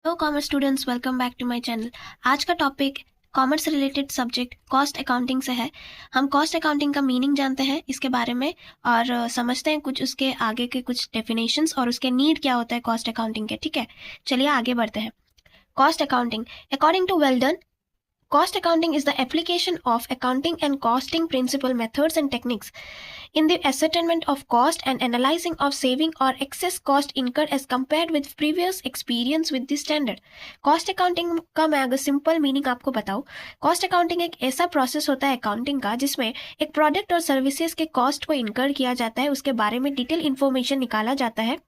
Hello commerce students, welcome back to my channel. आज का topic commerce related subject cost accounting से है। हम कॉस्ट अकाउंटिंग का मीनिंग जानते हैं इसके बारे में और समझते हैं कुछ उसके आगे के कुछ डेफिनेशंस और उसके नीड क्या होता है कॉस्ट अकाउंटिंग के। ठीक है, चलिए आगे बढ़ते हैं। Cost accounting according to Wheldon, cost accounting is the application of accounting and costing principle methods and techniques in the ascertainment of cost and analyzing of saving or excess cost incurred as compared with previous experience with the standard। Cost accounting का मैं अगर simple meaning आपको बताऊं, cost accounting एक ऐसा process होता है accounting का जिसमें एक प्रोडक्ट और सर्विसेज के कॉस्ट को इनकर किया जाता है, उसके बारे में डिटेल इन्फॉर्मेशन निकाला जाता है।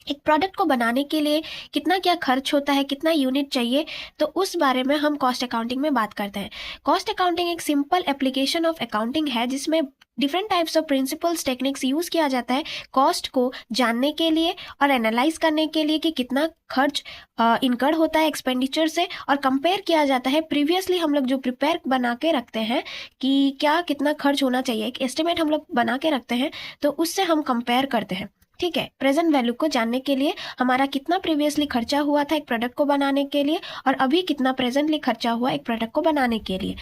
एक प्रोडक्ट को बनाने के लिए कितना क्या खर्च होता है, कितना यूनिट चाहिए, तो उस बारे में हम कॉस्ट अकाउंटिंग में बात करते हैं। कॉस्ट अकाउंटिंग एक सिंपल एप्लीकेशन ऑफ अकाउंटिंग है जिसमें different types of principles techniques use किया जाता है कॉस्ट को जानने के लिए और एनालाइज करने के लिए कि कितना खर्च इनकर्ड होता है एक्सपेंडिचर से, और कंपेयर किया जाता है प्रीवियसली हम लोग जो प्रिपेयर बना के रखते हैं कि क्या कितना खर्च होना चाहिए, एक एस्टिमेट हम लोग बना के रखते हैं, तो उससे हम कंपेयर करते हैं। ठीक है, प्रेजेंट वैल्यू को जानने के लिए हमारा कितना प्रीवियसली खर्चा हुआ था एक प्रोडक्ट को बनाने के लिए और अभी कितना प्रेजेंटली खर्चा हुआ एक प्रोडक्ट को बनाने के लिए।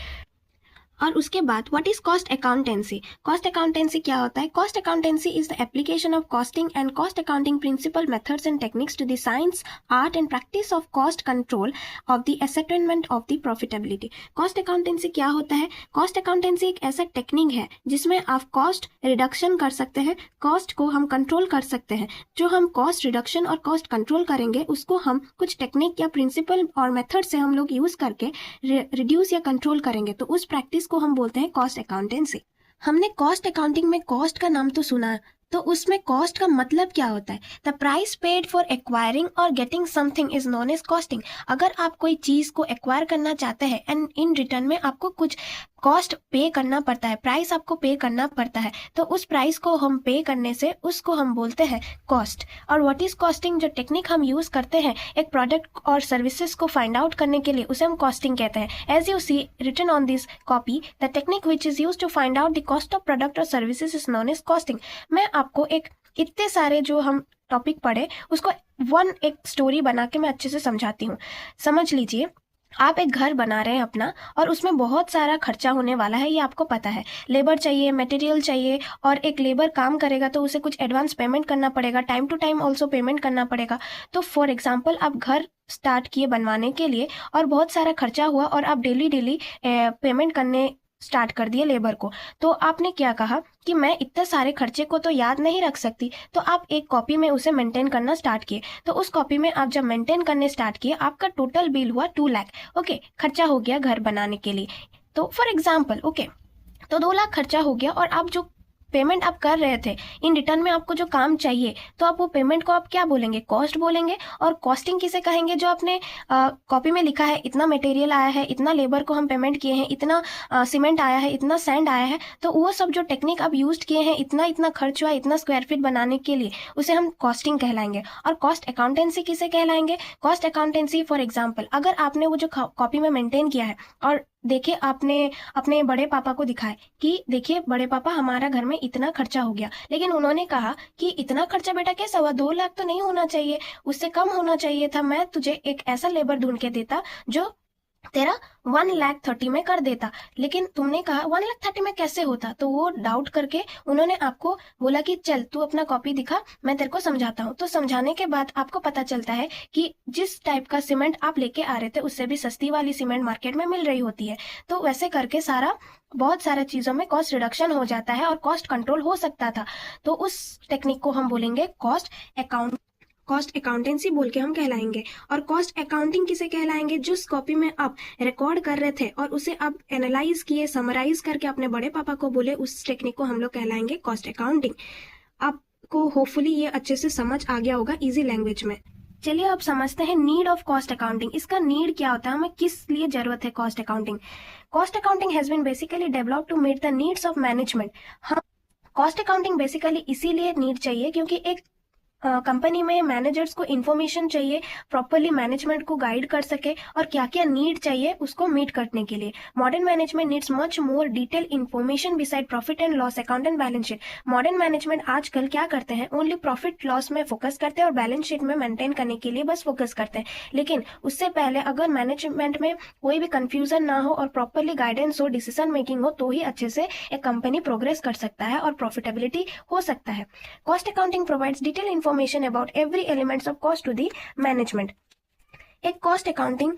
और उसके बाद what is cost accountancy. Cost accountancy क्या होता है? Cost accountancy is the application of costing and cost accounting principle methods and techniques to the science, art and practice of cost control of the ascertainment of the profitability. Cost accountancy क्या होता है? Cost accountancy एक ऐसा technique है जिसमें आप cost reduction कर सकते हैं, कॉस्ट को हम कंट्रोल कर सकते हैं। जो हम कॉस्ट रिडक्शन और कॉस्ट कंट्रोल करेंगे उसको हम कुछ टेक्निक या प्रिंसिपल और मेथड से हम लोग यूज करके रिड्यूस या कंट्रोल करेंगे, तो उस प्रैक्टिस को हम बोलते हैं कॉस्ट अकाउंटेंसी। हमने कॉस्ट अकाउंटिंग में कॉस्ट का नाम तो सुना, तो उसमें कॉस्ट का मतलब क्या होता है? The price paid for acquiring और getting something is known as costing. अगर आप कोई चीज को एक्वायर करना चाहते हैं एंड इन रिटर्न में आपको कुछ कॉस्ट पे करना पड़ता है, प्राइस आपको पे करना पड़ता है, तो उस प्राइस को हम पे करने से उसको हम बोलते हैं कॉस्ट। और व्हाट इज कॉस्टिंग, जो टेक्निक हम यूज करते हैं एक प्रोडक्ट और सर्विसेज को फाइंड आउट करने के लिए, उसे हम कॉस्टिंग कहते हैं। As you see written on this copy, the technique which is use to find out the cost of product और services is known as costing. मैं आपको एक इतने सारे जो हम टॉपिक पढ़े उसको एक स्टोरी बना के मैं अच्छे से समझाती हूँ। समझ लीजिए, आप एक घर बना रहे हैं अपना और उसमें बहुत सारा खर्चा होने वाला है, ये आपको पता है। लेबर चाहिए, मटेरियल चाहिए, और एक लेबर काम करेगा तो उसे कुछ एडवांस पेमेंट करना पड़ेगा, time to time also payment करना पड़ेगा। तो फॉर एग्जाम्पल आप घर स्टार्ट किए बनवाने के लिए और बहुत सारा खर्चा हुआ और आप डेली डेली पेमेंट करने स्टार्ट कर दिए लेबर को, तो आपने क्या कहा कि मैं इतने सारे खर्चे को तो याद नहीं रख सकती, तो आप एक कॉपी में उसे मेंटेन करना स्टार्ट किए। तो उस कॉपी में आप जब मेंटेन करने स्टार्ट किए आपका टोटल बिल हुआ 2 लाख। ओके, खर्चा हो गया घर बनाने के लिए, तो फॉर एग्जाम्पल ओके, तो 2 लाख खर्चा हो गया और आप जो पेमेंट आप कर रहे थे इन रिटर्न में आपको जो काम चाहिए, तो आप वो पेमेंट को आप क्या बोलेंगे? कॉस्ट बोलेंगे। और कॉस्टिंग किसे कहेंगे? जो आपने कॉपी में लिखा है इतना मटेरियल आया है, इतना लेबर को हम पेमेंट किए हैं, इतना सीमेंट आया है, इतना सैंड आया है, तो वो सब जो टेक्निक आप यूज किए हैं, इतना इतना खर्च हुआ इतना स्क्वायर फीट बनाने के लिए, उसे हम कॉस्टिंग कहलाएंगे। और कॉस्ट अकाउंटेंसी किसे कहलाएंगे? कॉस्ट अकाउंटेंसी फॉर एग्जाम्पल, अगर आपने वो जो कॉपी में मेंटेन किया है और देखिए आपने अपने बड़े पापा को दिखाए कि देखिए बड़े पापा हमारा घर में इतना खर्चा हो गया, लेकिन उन्होंने कहा कि इतना खर्चा बेटा कैसा हुआ, 2 लाख तो नहीं होना चाहिए, उससे कम होना चाहिए था, मैं तुझे एक ऐसा लेबर ढूंढ के देता जो तेरा 1,30,000 में कर देता, लेकिन तुमने कहा 1,30,000 में कैसे होता। तो वो डाउट करके उन्होंने आपको बोला कि चल तू अपना कॉपी दिखा, मैं तेरे को समझाता हूँ। तो समझाने के बाद आपको पता चलता है कि जिस टाइप का सीमेंट आप लेके आ रहे थे उससे भी सस्ती वाली सीमेंट मार्केट में मिल रही होती है। तो वैसे करके बहुत सारे चीजों में कॉस्ट रिडक्शन हो जाता है और कॉस्ट कंट्रोल हो सकता था। तो उस टेक्निक को हम बोलेंगे कॉस्ट अकाउंटेंसी बोल के हम कहलाएंगे। और कॉस्ट अकाउंटिंग किसे कहलाएंगे? जिस कॉपी में आप रिकॉर्ड कर रहे थे और उसे आप एनालाइज किए, समराइज करके अपने बड़े पापा को बोले, उस टेक्निक को हम लोग कहलाएंगे कॉस्ट अकाउंटिंग। आपको होपफुली ये अच्छे से समझ आ गया होगा इजी लैंग्वेज में। चलिए अब समझते हैं नीड ऑफ कॉस्ट अकाउंटिंग। इसका नीड क्या होता है, हमें किस लिए जरूरत है cost accounting? Cost accounting has been basically developed to meet the needs of management. हाँ, कॉस्ट अकाउंटिंग बेसिकली इसीलिए नीड चाहिए क्योंकि एक कंपनी में मैनेजर्स को इन्फॉर्मेशन चाहिए, प्रॉपरली मैनेजमेंट को गाइड कर सके और क्या क्या नीड चाहिए उसको मीट करने के लिए। Modern management needs much more detail information beside profit and loss account and balance sheet. Modern management आजकल क्या करते हैं, ओनली प्रॉफिट लॉस में फोकस करते हैं और बैलेंस शीट में मेंटेन करने के लिए बस फोकस करते हैं। लेकिन उससे पहले अगर मैनेजमेंट में कोई भी कंफ्यूजन ना हो और प्रॉपरली गाइडेंस हो, डिसीजन मेकिंग हो, तो ही अच्छे से एक कंपनी प्रोग्रेस कर सकता है और प्रॉफिटेबिलिटी हो सकता है। Cost accounting provides detail information about every elements of cost to the management. एक कॉस्ट अकाउंटिंग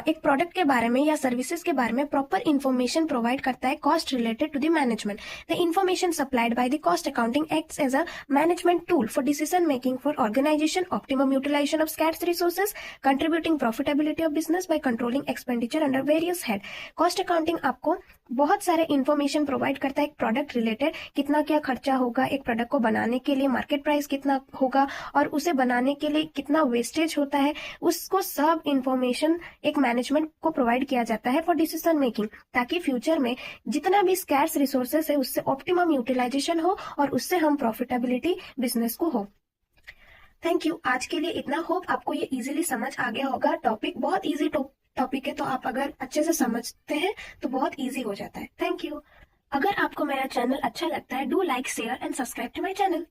एक प्रोडक्ट के बारे में या सर्विसेज के बारे में प्रॉपर इन्फॉर्मेशन प्रोवाइड करता है cost related to the management. The information supplied by the cost accounting acts as a management tool for decision making for organization, optimum utilization of scarce resources, contributing profitability of business by controlling expenditure under various head. Cost accounting आपको बहुत सारे information provide करता है एक product related, कितना क्या खर्चा होगा एक प्रोडक्ट को बनाने के लिए, मार्केट प्राइस कितना होगा और उसे बनाने के लिए कितना वेस्टेज होता है, उसको सब इन्फॉर्मेशन एक मैनेजमेंट को प्रोवाइड किया जाता है फॉर डिसीजन मेकिंग, ताकि फ्यूचर में जितना भी स्कैर्स रिसोर्सेस है उससे ऑप्टिमम यूटिलाइजेशन हो और उससे हम प्रॉफिटेबिलिटी बिजनेस को हो। Thank you. आज के लिए इतना। होप आपको ये इजीली समझ आ गया होगा। टॉपिक बहुत इजी टॉपिक है, तो आप अगर अच्छे से समझते हैं तो बहुत इजी हो जाता है। Thank you. अगर आपको मेरा चैनल अच्छा लगता है, do like, share and subscribe to my channel.